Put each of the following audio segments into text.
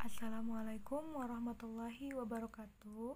Assalamualaikum warahmatullahi wabarakatuh.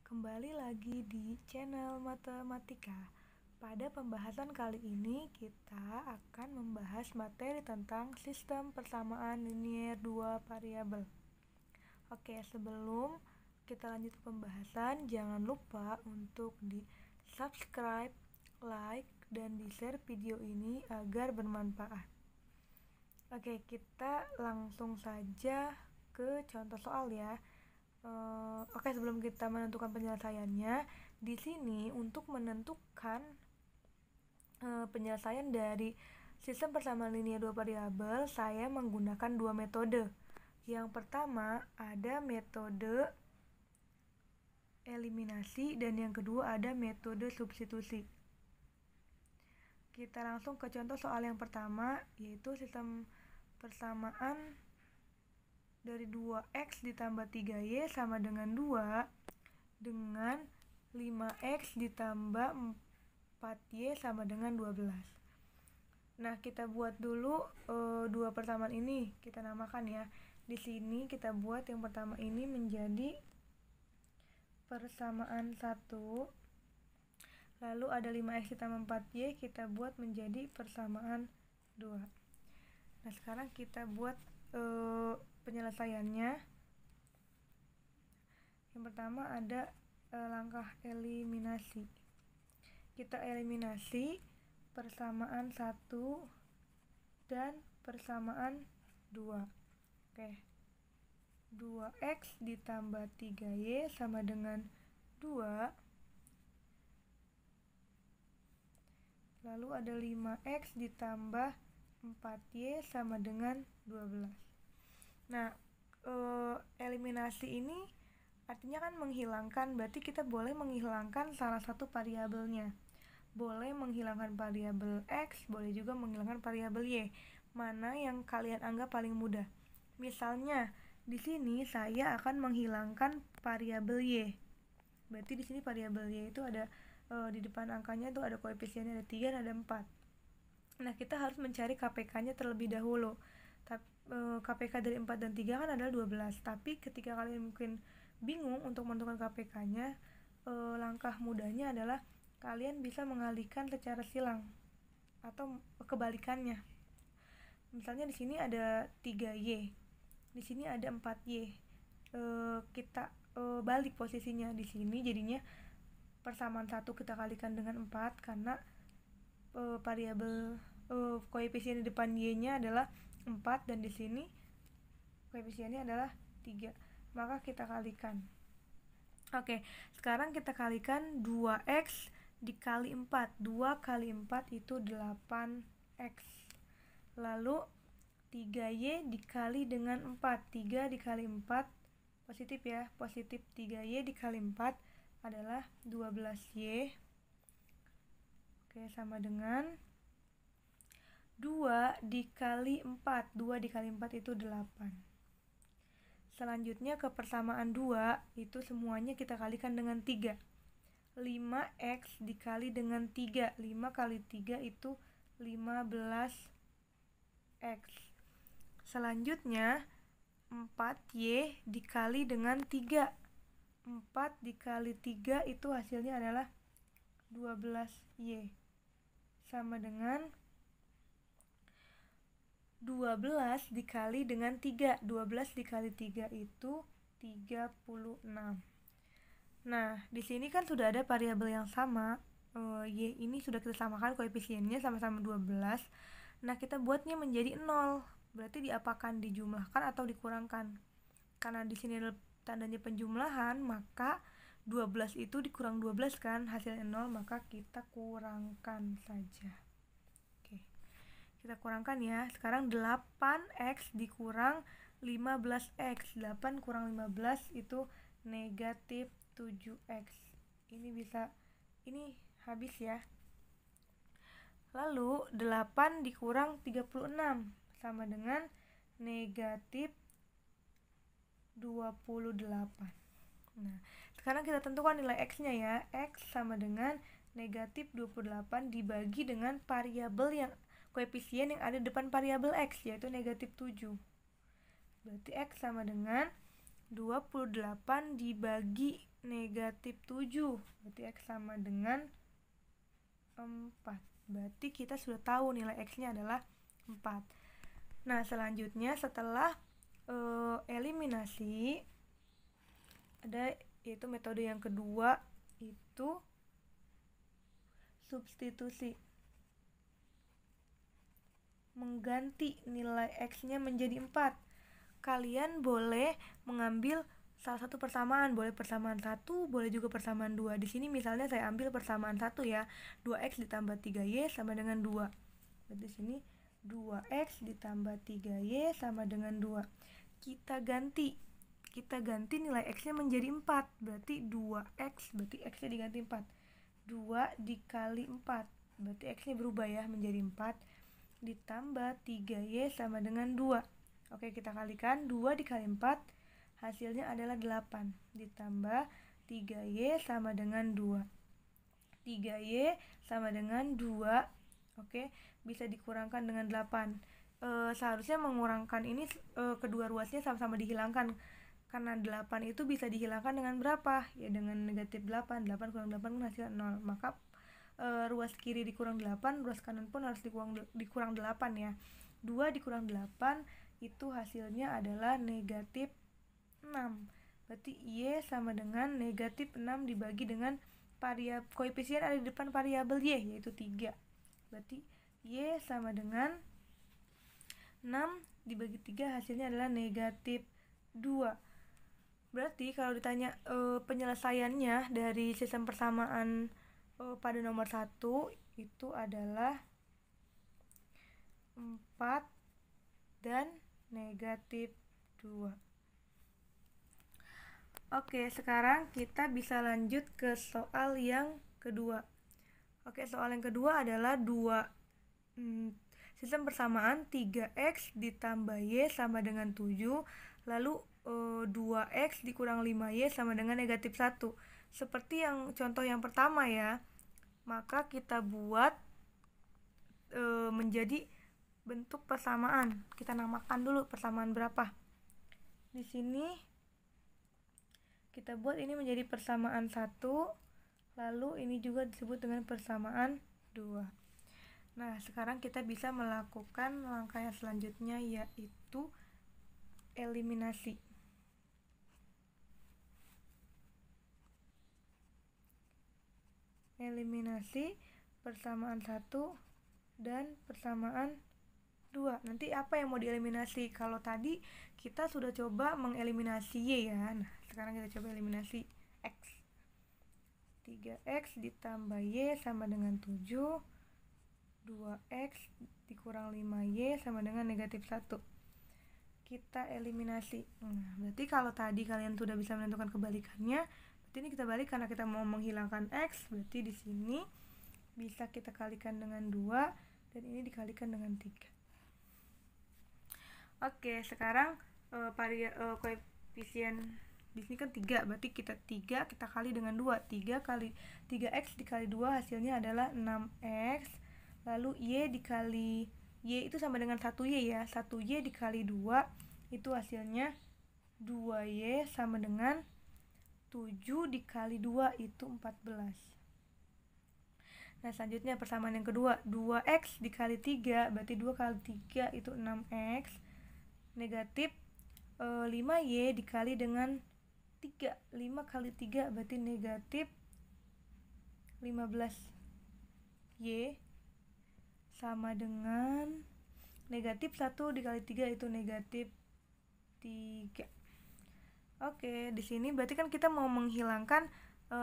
Kembali lagi di channel Matematika. Pada pembahasan kali ini kita akan membahas materi tentang sistem persamaan linier dua variabel. Oke, sebelum kita lanjut ke pembahasan, jangan lupa untuk di subscribe, like, dan di share video ini agar bermanfaat. Oke, kita langsung saja ke contoh soal ya. Oke, sebelum kita menentukan penyelesaiannya, di sini untuk menentukan penyelesaian dari sistem persamaan linier dua variabel, saya menggunakan dua metode. Yang pertama ada metode eliminasi dan yang kedua ada metode substitusi. Kita langsung ke contoh soal yang pertama, yaitu sistem persamaan dari 2x ditambah 3y sama dengan 2 dengan 5x ditambah 4y sama dengan 12. Nah, kita buat dulu dua persamaan ini, kita namakan ya. Di sini kita buat yang pertama ini menjadi persamaan 1. Lalu ada 5x ditambah 4y, kita buat menjadi persamaan 2. Nah, sekarang kita buat penyelesaiannya. Yang pertama ada langkah eliminasi. Kita eliminasi persamaan 1 dan persamaan 2. Oke. 2x ditambah 3y sama dengan 2. Lalu ada 5x ditambah 4y sama dengan 12. Nah, eliminasi ini artinya kan menghilangkan, berarti kita boleh menghilangkan salah satu variabelnya. Boleh menghilangkan variabel x, boleh juga menghilangkan variabel y. Mana yang kalian anggap paling mudah? Misalnya, di sini saya akan menghilangkan variabel y. Berarti di sini variabel y itu ada di depan angkanya itu ada koefisiennya ada 3 dan ada 4. Nah, kita harus mencari KPK-nya terlebih dahulu. KPK dari 4 dan 3 kan adalah 12. Tapi ketika kalian mungkin bingung untuk menentukan KPK-nya, langkah mudahnya adalah kalian bisa mengalihkan secara silang atau kebalikannya. Misalnya di sini ada 3y, di sini ada 4y. Kita balik posisinya, di sini jadinya persamaan 1 kita kalikan dengan 4 karena variabel koefisien di depan y-nya adalah 4 dan di sini koefisiennya adalah 3. Maka kita kalikan. Oke, sekarang kita kalikan 2x dikali 4. 2 kali 4 itu 8x. Lalu 3y dikali dengan 4. 3 dikali 4 positif ya, positif 3y dikali 4 adalah 12y. Oke, sama dengan 2 dikali 4. 2 dikali 4 itu 8. Selanjutnya ke persamaan 2, itu semuanya kita kalikan dengan 3. 5x dikali dengan 3. 5 kali 3 itu 15x. Selanjutnya 4y dikali dengan 3. 4 dikali 3 itu hasilnya adalah 12y. Sama dengan 12 dikali dengan 3. 12 dikali 3 itu 36. Nah, di sini kan sudah ada variabel yang sama. Y ini sudah kita samakan koefisiennya sama-sama 12. Nah, kita buatnya menjadi 0. Berarti diapakan? Dijumlahkan atau dikurangkan? Karena di sini ada tandanya penjumlahan, maka 12 itu dikurang 12 kan, hasilnya 0, maka kita kurangkan saja. Kita kurangkan ya. Sekarang 8x dikurang 15x. 8 kurang 15 itu negatif 7x. Ini habis ya. Lalu 8 dikurang 36 sama dengan negatif 28. Nah, sekarang kita tentukan nilai x-nya ya. X sama dengan negatif 28 dibagi dengan variabel yang koefisien yang ada di depan variabel x, yaitu negatif 7. Berarti X sama dengan 28 dibagi negatif 7. Berarti X sama dengan 4. Berarti kita sudah tahu nilai X-nya adalah 4. Nah, selanjutnya setelah eliminasi, ada yaitu metode yang kedua, itu substitusi. Mengganti nilai X-nya menjadi 4. Kalian boleh mengambil salah satu persamaan, boleh persamaan 1, boleh juga persamaan 2. Di sini misalnya saya ambil persamaan 1 ya. 2X ditambah 3Y sama dengan 2. Berarti di sini 2X ditambah 3Y sama dengan 2. Kita ganti nilai X-nya menjadi 4. Berarti 2X, berarti X-nya diganti 4. 2 dikali 4. Berarti X-nya berubah ya menjadi 4. Ditambah 3Y sama dengan 2. Oke, kita kalikan. 2 dikali 4 hasilnya adalah 8. Ditambah 3Y sama dengan 2. 3Y sama dengan 2. Oke, bisa dikurangkan dengan 8. Seharusnya mengurangkan ini kedua ruasnya sama-sama dihilangkan. Karena 8 itu bisa dihilangkan dengan berapa? Ya dengan negatif 8. 8 kurang 8 kan hasilnya 0. Maka ruas kiri dikurang 8, ruas kanan pun harus dikurang 8 ya. 2 dikurang 8 itu hasilnya adalah negatif 6. Berarti Y sama dengan negatif 6 dibagi dengan koefisien ada di depan variabel Y, yaitu 3. Berarti Y sama dengan 6 dibagi 3 hasilnya adalah negatif 2. Berarti kalau ditanya penyelesaiannya dari sistem persamaan pada nomor 1 itu adalah 4 dan negatif 2. Oke, sekarang kita bisa lanjut ke soal yang kedua. Oke, soal yang kedua adalah sistem persamaan 3X ditambah Y sama dengan 7, lalu 2X dikurang 5Y sama dengan negatif 1. Seperti yang contoh yang pertama ya, maka kita buat menjadi bentuk persamaan. Kita namakan dulu persamaan berapa. Di sini kita buat ini menjadi persamaan 1, lalu ini juga disebut dengan persamaan 2. Nah, sekarang kita bisa melakukan langkah yang selanjutnya, yaitu eliminasi. Eliminasi persamaan 1 dan persamaan 2. Nanti apa yang mau dieliminasi? Kalau tadi kita sudah coba mengeliminasi Y ya. Nah, sekarang kita coba eliminasi X. 3X ditambah Y sama dengan 7. 2X dikurang 5Y sama dengan negatif 1. Kita eliminasi. Nah, berarti kalau tadi kalian sudah bisa menentukan kebalikannya, berarti ini kita balik karena kita mau menghilangkan X. Berarti di sini bisa kita kalikan dengan 2 dan ini dikalikan dengan 3. Oke, sekarang koefisien di sini kan 3, berarti kita kali dengan 2. 3x dikali 2 hasilnya adalah 6x. Lalu Y itu sama dengan 1Y ya. 1Y dikali 2 itu hasilnya 2Y sama dengan 7 dikali 2 itu 14. Nah, selanjutnya persamaan yang kedua, 2x dikali 3, berarti 2 kali 3 itu 6x. Negatif 5Y dikali dengan 3. 5 kali 3 berarti negatif 15Y sama dengan negatif 1 dikali 3 itu negatif 3. Oke, di sini berarti kan kita mau menghilangkan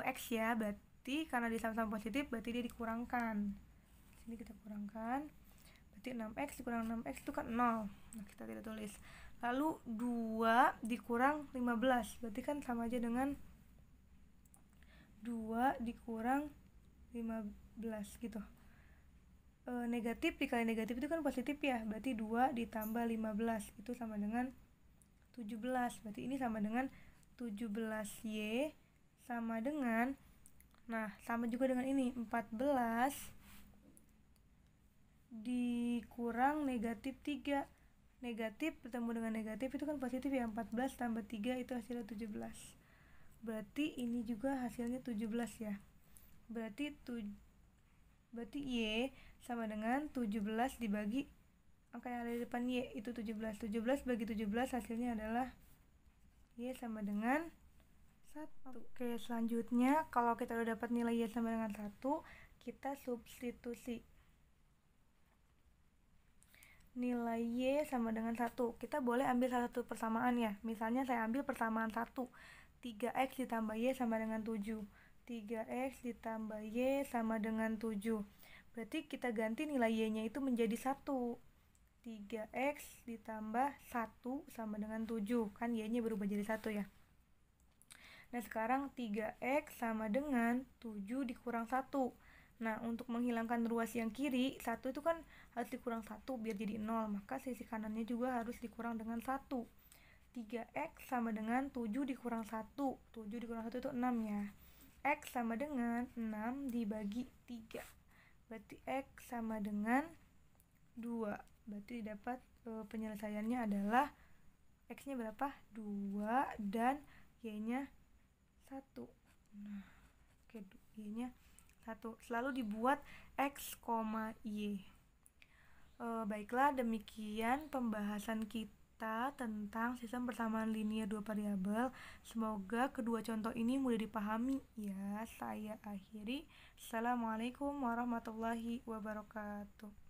X ya. Berarti karena dia sama-sama positif, berarti dia dikurangkan. Di sini kita kurangkan. Berarti 6x dikurang 6x itu kan 0. Nah, kita tidak tulis. Lalu 2 dikurang 15. Berarti kan sama aja dengan 2 dikurang 15 gitu. Negatif dikali negatif itu kan positif ya. Berarti 2 ditambah 15 itu sama dengan 17. Berarti ini sama dengan 17Y sama dengan, nah sama juga dengan ini, 14 dikurang negatif 3. negatif bertemu dengan negatif itu kan positif ya, 14 tambah 3 itu hasilnya 17. Berarti ini juga hasilnya 17 ya. Berarti Y sama dengan 17 dibagi angka yang ada di depan Y, itu 17. 17 bagi 17 hasilnya adalah Y sama dengan 1. Oke, selanjutnya kalau kita udah dapat nilai Y sama dengan 1, kita substitusi. Nilai Y sama dengan 1. Kita boleh ambil salah satu persamaan ya. Misalnya saya ambil persamaan 1. 3x ditambah Y sama dengan 7. 3x ditambah Y sama dengan 7. Berarti kita ganti nilai Y-nya itu menjadi 1. 3x ditambah 1 sama dengan 7. Kan Y-nya berubah jadi 1 ya. Nah, sekarang 3x sama dengan 7 dikurang 1. Nah, untuk menghilangkan ruas yang kiri, 1 itu kan harus dikurang 1 biar jadi 0. Maka sisi kanannya juga harus dikurang dengan 1. 3x sama dengan 7 dikurang 1. 7 dikurang 1 itu 6 ya. X sama dengan 6 dibagi 3. Berarti X sama dengan 2. Berarti dapat penyelesaiannya adalah X-nya berapa? 2 dan Y-nya 1. Nah, oke, Y-nya 1. Selalu dibuat X, Y. Baiklah, demikian pembahasan kita tentang sistem persamaan linear dua variabel. Semoga kedua contoh ini mudah dipahami ya. Saya akhiri. Assalamualaikum warahmatullahi wabarakatuh.